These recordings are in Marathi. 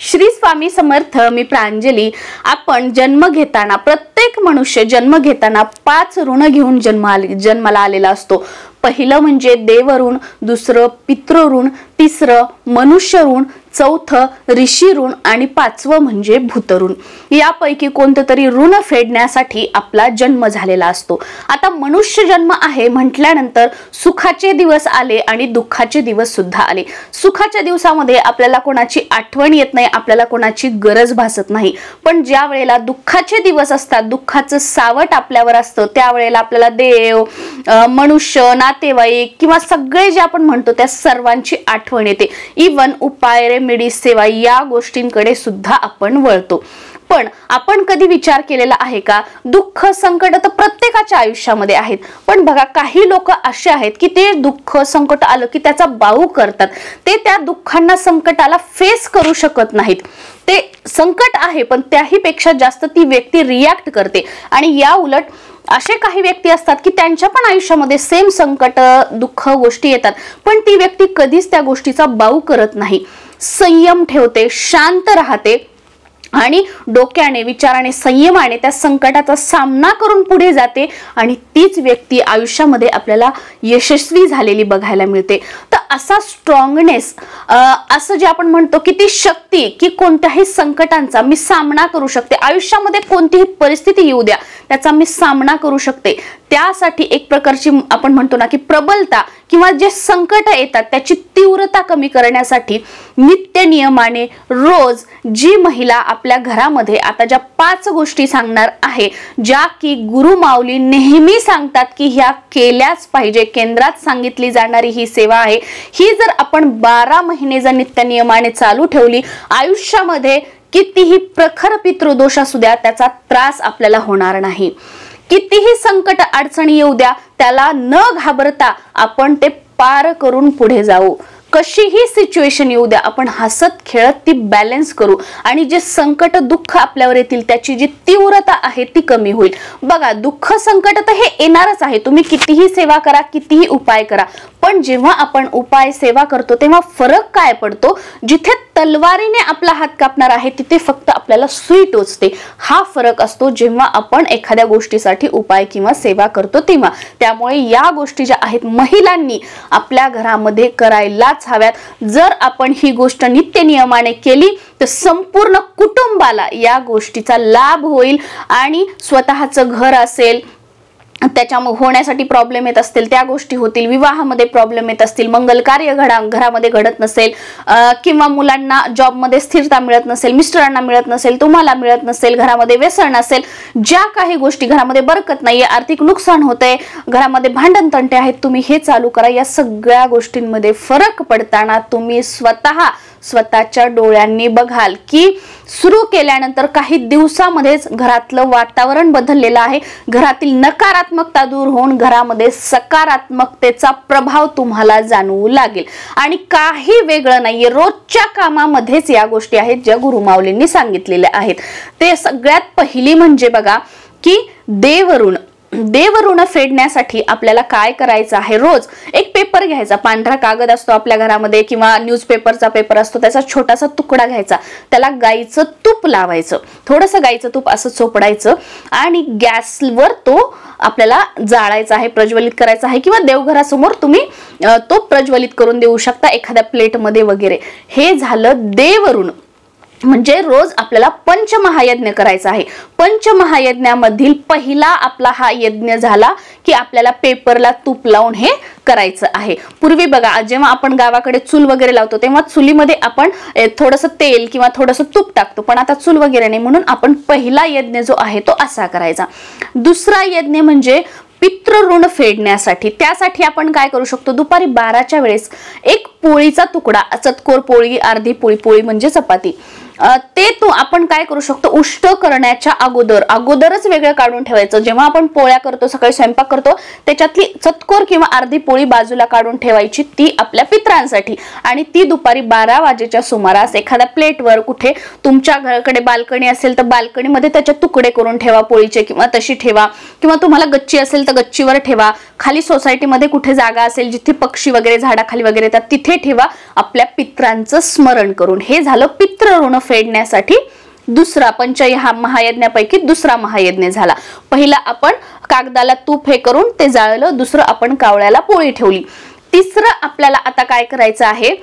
श्री स्वामी समर्थ. मी प्रांजली. आपण जन्म घेताना, प्रत्येक मनुष्य जन्म घेताना 5 ऋण घेऊन जन्माला आलेला असतो. पहिलं म्हणजे देव ऋण, दुसरं पितृ ऋण, तिसरं मनुष्य ऋण, चौथं ऋषी ऋण आणि 5वं म्हणजे भूत ऋण. यापैकी कोणतं तरी ऋण फेडण्यासाठी आपला जन्म झालेला असतो. आता मनुष्य जन्म आहे म्हटल्यानंतर सुखाचे दिवस आले आणि दुःखाचे दिवस सुद्धा आले. सुखाच्या दिवसामध्ये आपल्याला कोणाची आठवण येत नाही, आपल्याला कोणाची गरज भासत नाही. पण ज्या वेळेला दुःखाचे दिवस असतात, दुःखाचं सावट आपल्यावर असतं, त्यावेळेला आपल्याला देव, मनुष्य, नातेवाईक किंवा सगळे जे आपण म्हणतो त्या सर्वांची आठवण येते. इवन उपाय, रेमेडी, सेवा या गोष्टींकडे सुद्धा आपण वळतो. पण आपण कधी विचार केलेला आहे का, दुःख संकट तर प्रत्येकाच्या आयुष्यामध्ये आहेत, पण बघा काही लोक असे आहेत की ते दुःख संकट आलं की त्याचा बाऊ करतात. ते त्या दुःखांना, संकटाला फेस करू शकत नाहीत. ते संकट आहे पण त्याही पेक्षा जास्त ती व्यक्ती रिॲक्ट करते. आणि या उलट असे काही व्यक्ती असतात की त्यांच्या पण आयुष्यामध्ये सेम संकट, दुःख गोष्टी येतात, पण ती व्यक्ती कधीच त्या गोष्टीचा बाऊ करत नाही. संयम ठेवते, शांत राहते आणि डोक्याने, विचाराने, संयमाने त्या संकटाचा सामना करून पुढे जाते. आणि तीच व्यक्ती आयुष्यामध्ये आपल्याला यशस्वी झालेली बघायला मिळते. तर असा स्ट्रॉंगनेस, असं जे आपण म्हणतो की ती शक्ती, की कोणत्याही संकटांचा मी सामना करू शकते, आयुष्यामध्ये कोणतीही परिस्थिती येऊ द्या त्याचा मी सामना करू शकते, त्यासाठी एक प्रकारची आपण म्हणतो ना की प्रबलता किंवा जे संकट येतात त्याची तीव्रता कमी करण्यासाठी नित्य नियमाने रोज जी महिला आपल्या घरामध्ये, आता ज्या 5 गोष्टी सांगणार आहे ज्या की गुरु माऊली नेहमी सांगतात की ह्या केल्याच पाहिजे, केंद्रात सांगितली जाणारी ही सेवा आहे, ही जर आपण 12 महिने जर नित्य नियमाने चालू ठेवली, आयुष्यामध्ये कितीही प्रखर पितृदोष असू द्या त्याचा त्रास आपल्याला होणार नाही. कितीही संकट अडचणी येऊ द्या त्याला न घाबरता आपण ते पार करून पुढे जाऊ. कशीही सिच्युएशन येऊ द्या आपण हसत खेळत ती बॅलन्स करू आणि जे संकट, दुःख आपल्यावर येतील त्याची जी तीव्रता आहे ती कमी होईल. बघा, दुःख संकट तर हे येणारच आहे. तुम्ही कितीही सेवा करा, कितीही उपाय करा, पण जेव्हा आपण उपाय, सेवा करतो तेव्हा फरक काय पडतो, जिथे तलवारीने आपला हात कापणार आहे तिथे फक्त आपल्याला सुई टोचते. हा फरक असतो जेव्हा आपण एखाद्या गोष्टीसाठी उपाय किंवा सेवा करतो तेव्हा. त्यामुळे या गोष्टी ज्या आहेत महिलांनी आपल्या घरामध्ये करायलाच हव्यात. जर आपण ही गोष्ट नित्य नियमाने केली तर संपूर्ण कुटुंबाला या गोष्टीचा लाभ होईल. आणि स्वतःचं घर असेल, त्याच्यामुळे होण्यासाठी प्रॉब्लेम येत असतील त्या गोष्टी होतील, विवाहामध्ये प्रॉब्लेम येत असतील, मंगल कार्य घरामध्ये घडत नसेल, किंवा मुलांना जॉबमध्ये स्थिरता मिळत नसेल, मिस्टरांना मिळत नसेल, तुम्हाला मिळत नसेल, घरामध्ये व्यसन असेल, ज्या काही गोष्टी, घरामध्ये बरकत नाहीये, आर्थिक नुकसान होतंय, घरामध्ये भांडण तंटे आहेत, तुम्ही हे चालू करा. या सगळ्या गोष्टींमध्ये फरक पडताना तुम्ही स्वतःच्या डोळ्यांनी बघाल की सुरू केल्यानंतर काही दिवसामध्येच घरातलं वातावरण बदललेलं आहे. घरातील नकारात्मकता दूर होऊन घरामध्ये सकारात्मकतेचा प्रभाव तुम्हाला जाणवू लागेल. आणि काही वेगळं नाहीये, रोजच्या कामामध्येच या गोष्टी आहेत ज्या गुरु माऊलींनी सांगितलेल्या आहेत. ते सगळ्यात पहिली म्हणजे बघा की देवऋण फेडण्यासाठी आपल्याला काय करायचं आहे, रोज एक पेपर घ्यायचा, पांढरा कागद असतो आपल्या घरामध्ये किंवा न्यूजपेपरचा पेपर असतो, त्याचा छोटासा तुकडा घ्यायचा, त्याला गाईचं तूप लावायचं, थोडंसं गाईचं तूप असं चोपडायचं आणि गॅसवर तो आपल्याला जाळायचा आहे, प्रज्वलित करायचा आहे, किंवा देवघरासमोर तुम्ही तो प्रज्वलित करून देऊ शकता एखाद्या प्लेटमध्ये वगैरे. हे झालं देवऋण. म्हणजे रोज आपल्याला पंचमहायज्ञ करायचा आहे. पंचमहायज्ञामधील पहिला आपला हा यज्ञ झाला की आपल्याला पेपरला तूप लावून हे करायचं आहे. पूर्वी बघा जेव्हा आपण गावाकडे चूल वगैरे लावतो तेव्हा चुलीमध्ये आपण थोडंसं तेल किंवा थोडंसं तूप टाकतो, पण आता चूल वगैरे नाही, म्हणून आपण पहिला यज्ञ जो आहे तो असा करायचा. दुसरा यज्ञ म्हणजे पितृऋण फेडण्यासाठी. त्यासाठी आपण काय करू शकतो, दुपारी 12च्या वेळेस एक पोळीचा तुकडा, चतकोर पोळी, अर्धी पोळी म्हणजे चपाती, ते आपण काय करू शकतो, उष्ट करण्याच्या अगोदरच वेगळं काढून ठेवायचं. जेव्हा आपण पोळ्या करतो, सकाळी स्वयंपाक करतो, त्याच्यातली चतकोर किंवा अर्धी पोळी बाजूला काढून ठेवायची, ती आपल्या पितरांसाठी. आणि ती दुपारी 12 वाजेच्या सुमारास एखाद्या प्लेटवर, कुठे तुमच्या घराकडे बाल्कनी असेल तर बाल्कनीमध्ये त्याचे तुकडे करून ठेवा पोळीचे, किंवा तशी ठेवा, किंवा तुम्हाला गच्ची असेल तर गच्चीवर ठेवा, खाली सोसायटीमध्ये कुठे जागा असेल जिथे पक्षी वगैरे झाडाखाली वगैरे येतात तिथे ठेवा, आपल्या पितरांचं स्मरण करून. हे झालं पितृऋण फेडण्यासाठी दुसरा महायज्ञापैकी दुसरा महायज्ञ झाला. पहिला आपण कागदाला तूप हे करून ते जाळलं, दुसरं आपण कावळ्याला पोळी ठेवली. तिसरं आपल्याला आता काय करायचं आहे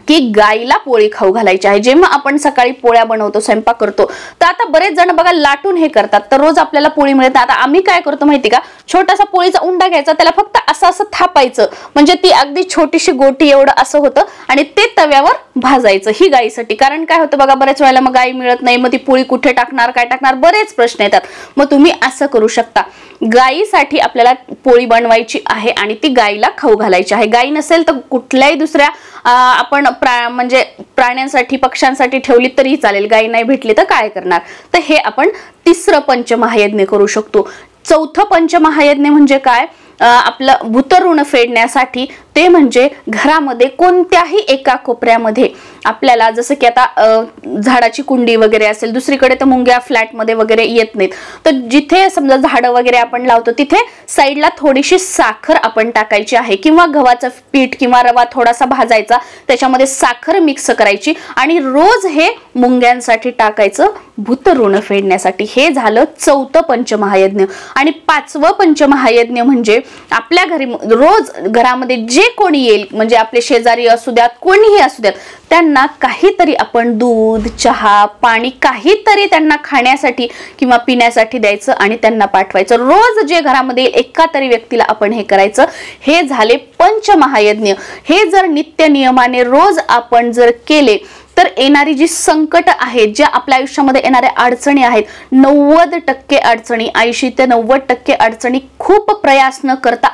की गाईला पोळी खाऊ घालायची आहे. जेव्हा आपण सकाळी पोळ्या बनवतो, स्वयंपाक करतो, तर आता बरेच जण बघा लाटून हे करतात, तर रोज आपल्याला पोळी मिळते. आता आम्ही काय करतो माहिती का, छोटासा पोळीचा उंडा घ्यायचा, त्याला फक्त असं असं थापायचं, म्हणजे ती अगदी छोटीशी गोटी एवढं असं होतं, आणि ते तव्यावर भाजायचं. ही गाईसाठी. कारण काय होतं बघा, बऱ्याच वेळेला मग गाई मिळत नाही, मग ती पोळी कुठे टाकणार, काय टाकणार, बरेच प्रश्न येतात. मग तुम्ही असं करू शकता, गाईसाठी आपल्याला पोळी बनवायची आहे आणि ती गाईला खाऊ घालायची आहे. गाई नसेल तर कुठल्याही दुसऱ्या आपण म्हणजे प्राण्यांसाठी, पक्ष्यांसाठी ठेवली तरी चालेल. गाई नाही भेटली तर काय करणार. तर हे आपण तिसरं पंचमहायज्ञ करू शकतो. चौथं पंचमहायज्ञ म्हणजे काय, आपलं भूतऋण फेडण्यासाठी. ते म्हणजे घरामध्ये कोणत्याही एका कोपऱ्यामध्ये आपल्याला, जसं की आता झाडाची कुंडी वगैरे असेल, दुसरीकडे तर मुंग्या फ्लॅटमध्ये वगैरे येत नाहीत, तर जिथे समजा झाडं वगैरे आपण लावतो तिथे साईडला थोडीशी साखर आपण टाकायची आहे, किंवा गव्हाचं पीठ किंवा रवा थोडासा भाजायचा, त्याच्यामध्ये साखर मिक्स करायची आणि रोज हे मुंग्यांसाठी टाकायचं भूतऋण फेडण्यासाठी. हे झालं चौथं पंचमहायज्ञ. आणि पाचवं पंचमहायज्ञ म्हणजे आपल्या घरी रोज घरामध्ये जे कोणी येईल, म्हणजे आपले शेजारी असू द्यात, कोणीही असू द्यात, त्यांना काहीतरी आपण दूध, चहा, पाणी काहीतरी त्यांना खाण्यासाठी किंवा पिण्यासाठी द्यायचं आणि त्यांना पाठवायचं. रोज जे घरामध्ये एका तरी व्यक्तीला आपण हे करायचं. हे झाले पंचमहायज्ञ. हे जर नित्य नियमाने रोज आपण जर केले तर येणारी जी संकट आहेत, ज्या आपल्या आयुष्यामध्ये येणाऱ्या अडचणी आहेत, 90% अडचणी, 80 ते 90% अडचणी खूप प्रयास न करता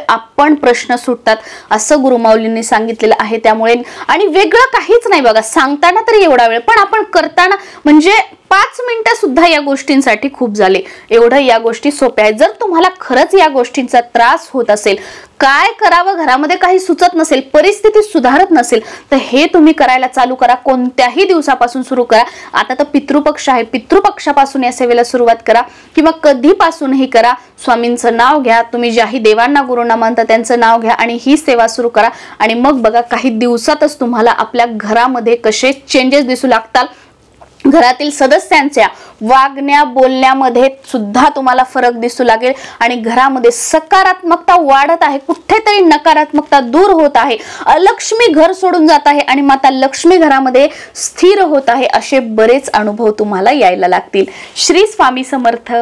आपण प्रश्न सुटतात, असं गुरुमाऊलींनी सांगितलेलं आहे. त्यामुळे आणि वेगळं काहीच नाही बघा, सांगताना तरी एवढा वेळ, पण आपण करताना म्हणजे 5 मिनिटं सुद्धा या गोष्टींसाठी खूप झाले. एवढं या गोष्टी सोप्या आहेत. जर तुम्हाला खरंच या गोष्टींचा त्रास होत असेल, काय करावं घरामध्ये काही सुचत नसेल, परिस्थिती सुधारत नसेल, तर हे तुम्ही करायला चालू करा. कोणत्याही दिवसापासून सुरू करा. आता तर पितृपक्ष आहे, पितृपक्षापासून या सेवेला सुरुवात करा, किंवा कधीपासूनही करा. स्वामींचं नाव घ्या, तुम्ही ज्याही देवांना गुरुंना मानता त्यांचं नाव घ्या आणि ही सेवा सुरू करा. आणि मग बघा काही दिवसातच तुम्हाला आपल्या घरामध्ये कसे चेंजेस दिसू लागतात. घरातील सदस्यांच्या वागण्या बोलण्यामध्ये सुद्धा तुम्हाला फरक दिसू लागेल आणि घरामध्ये सकारात्मकता वाढत आहे, कुठेतरी नकारात्मकता दूर होत आहे, अलक्ष्मी घर सोडून जात आहे आणि माता लक्ष्मी घरामध्ये स्थिर होत आहे. असे बरेच अनुभव तुम्हाला यायला लागतील. श्री स्वामी समर्थ.